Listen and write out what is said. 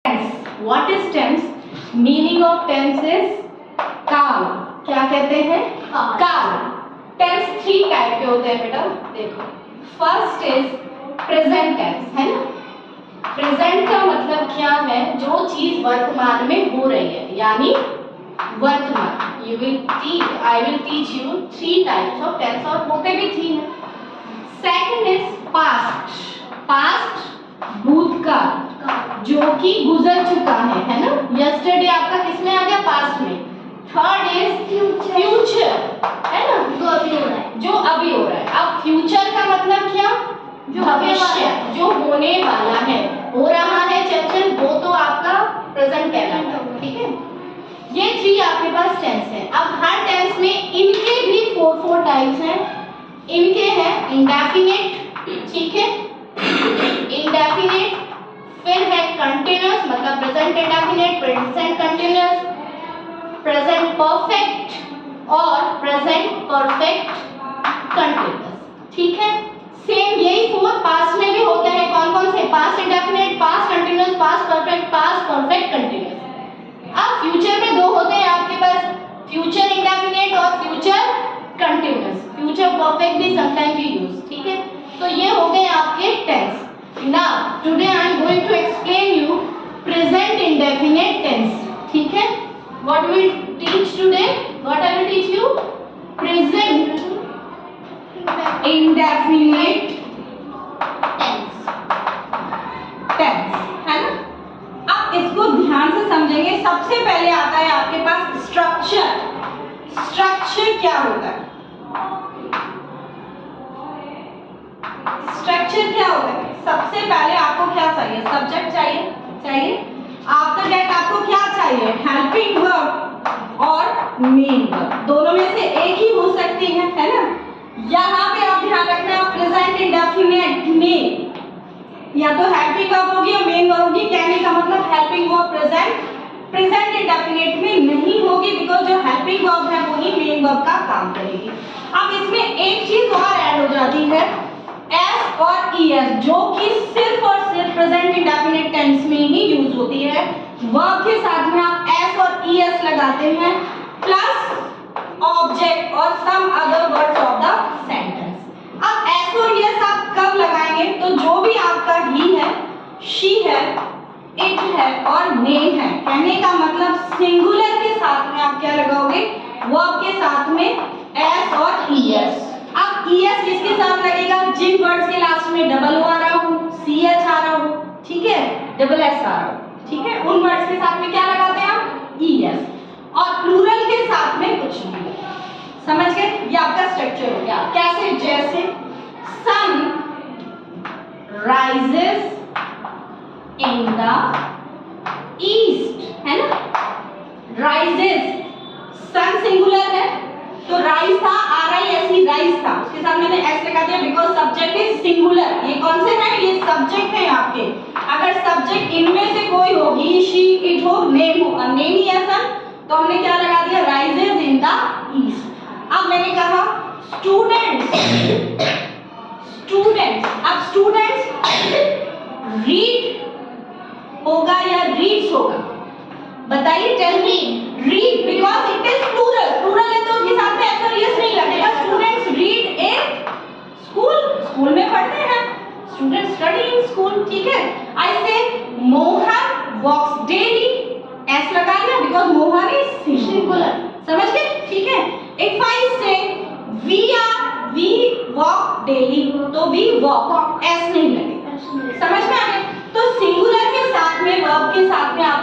What is tense? Meaning of tense is काल. क्या कहते हैं? काल. Tense 3 टाइप के होते हैं बेटा. देखो, फर्स्ट इज प्रेजेंट टेंस, है ना. प्रेजेंट का मतलब क्या है? जो चीज वर्तमान में हो रही है, यानी वर्तमान. I will teach you 3 types of tense, और होते भी 3 हैं. Second is past. पास्ट भूतकाल, जो कि गुजर चुका है ना. यस्टरडे आपका किसमें आ गया? पास्ट में. थर्ड इज फ्यूचर, है ना, जो अभी हो रहा है. अब फ्यूचर का मतलब क्या? भविष्य, जो होने वाला है, हो रहा है चंचल, वो तो आपका प्रेजेंट कहलाता है. ठीक है, ये 3 आपके पास टेंस है. अब हर टेंस में इनके भी 4 टाइप्स हैं. इनके हैं इंडेफिनिट, ठीक है, इंडेफिनिट, फिर है कंटिन्यूअस, मतलब present indefinite, present continuous, present perfect और प्रेजेंट परफेक्ट कंटिन्यूअस. ठीक है, सेम यही 4 पास्ट में भी होते हैं. कौन कौन से? Past indefinite, past continuous, past perfect continuous. अब फ्यूचर में 2 होते हैं आपके पास, फ्यूचर इंडेफिनिट और फ्यूचर कंटिन्यूअस. फ्यूचर परफेक्ट भी समटाइम भी यूज. ठीक है, तो ये हो गए आपके tense. Now today I am going to explain you present indefinite tense. ठीक है, what will teach today? What I will teach you? Present indefinite tense, है ना. अब इसको ध्यान से समझेंगे. सबसे पहले आता है आपके पास स्ट्रक्चर. स्ट्रक्चर क्या होता है? स्ट्रक्चर क्या होता है? सबसे पहले आपको क्या चाहिए? सब्जेक्ट चाहिए. आफ्टर दैट आपको क्या चाहिए? हेल्पिंग वर्ब और मेन वर्ब. दोनों में से एक ही हो सकती है ना. यहाँ पे आप ध्यान रखना, प्रेजेंट इंडेफिनिट में या तो हेल्पिंग वर्ब होगी या मेन वर्ब होगी. कहने का मतलब हेल्पिंग वर्ब प्रेजेंट इंडेफिनिट में नहीं होगी, बिकॉज जो हेल्पिंग वर्ब है वही मेन वर्ब का काम करेगी. अब इसमें एक चीज और ऐड हो जाती है, एस और ईएस, जो कि सिर्फ और सिर्फ प्रेजेंट इंडेफिनिट टेंस में ही यूज होती है. वर्ब के साथ में आप एस और ईएस लगाते हैं, प्लस ऑब्जेक्ट और some other words of the sentence. अब एस और ईएस आप कब लगाएंगे? तो जो भी आपका ही है, शी है, इट है और ने है, कहने का मतलब सिंगुलर के साथ में आप क्या लगाओगे? वर्ब के साथ में एस और ईएस. अब ईएस किसके साथ लगेगा? जिन वर्ड्स के लास्ट में डबल ओ आ रहा हो, सीएच आ रहा हो, ठीक है, डबल एस आ रहा हो, ठीक है, उन वर्ड्स के साथ में क्या लगाते हैं आप? ईएस. और प्लूरल के साथ में कुछ नहीं. समझ गए? ये आपका स्ट्रक्चर हो गया. कैसे? जैसे sun rises in the east, है ना. राइजेस, सन सिंगुलर है तो राइज था, RISE राइज था, उसके साथ मैंने एस लगा दिया बिकॉज सब्जेक्ट इज सिंगुलर. ये कौन से हैं? ये सब्जेक्ट है आपके. अगर सब्जेक्ट इनमें से कोई हो, ही, शी, इट हो, नेम हो, नेम ही है सन, तो हमने क्या लगा दिया? Rises in the east. अब मैंने कहा स्टूडेंट्स. अब स्टूडेंट्स रीड होगा या रीड्स होगा? बताइए, tell me. Read, because it is plural है तो उसके साथ में एस और ईएस नहीं लगेगा. स्टूडेंट्स रीड इन स्कूल में पढ़ते हैं. Students study in school. ठीक है. आई से मोहन वॉक्स डेली, एस लगा दिया बिकॉज मोहन इज सिंगुलर. समझ गए? ठीक है. इफ आई से वी वॉक डेली, तो वी वॉक, एस नहीं लगेगा. समझ में आ गया? तो सिंगुलर के साथ में, वर्ब के साथ में आप